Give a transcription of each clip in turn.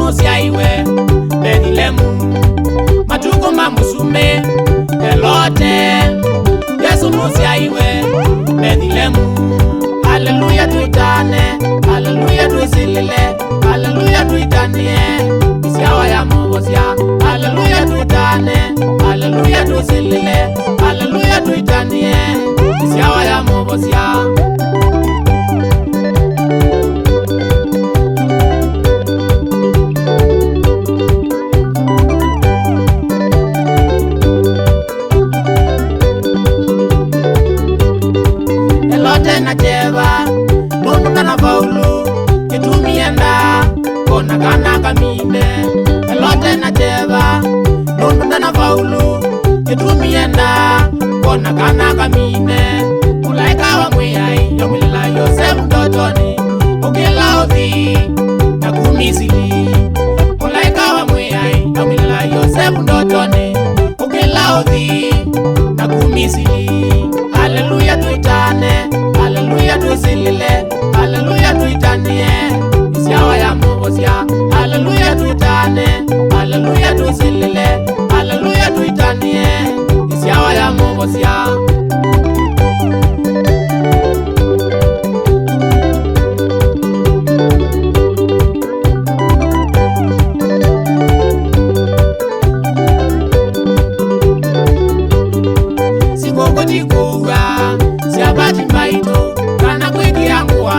musia iwe Bethlehemu matuko mamusume elote Yesu musia iwe Bethlehemu. Haleluya tuitane, haleluya tuisilile, haleluya tuitanie isiawa ya mubosia. Haleluya tuitane, haleluya tuisilile, haleluya tuitanie isiawa ya mubosia. Elote na jeva nundu kana faulu itumienda kona kana kamine. Elote na jeva nundu kana faulu itumienda kona kana kamine. Ulaika wa mwiyai yomilila Yosefu ndotoni ukila uthi na kumisili. Ulaika wa mwiyai yomilila Yosefu ndotoni ukila uthi na kumisili. Haleluya tuitane, haleluya tuisilile, haleluya tuitanie isiawa ya mubosia. Haleluya tuitane, haleluya tuisilile, haleluya tuitanie isiawa ya mubosia. Sikokoti kuga siabati maito kana kweki yanguwa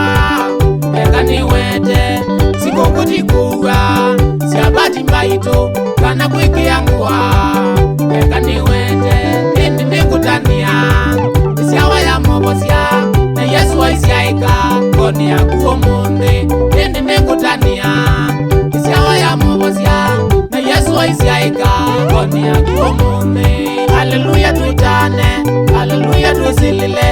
ekani wete. Sikokoti kuga siabati maito kana kweki yanguwa ekani wete. Indi nikutania isiawa ya mubosia na Yesu wa isiaika koni ya kuo munde. Indi nikutania isiawa ya mubosia na Yesu wa isiaika koni ya kuo munde. Haleluya tuitane, haleluya tuisilile,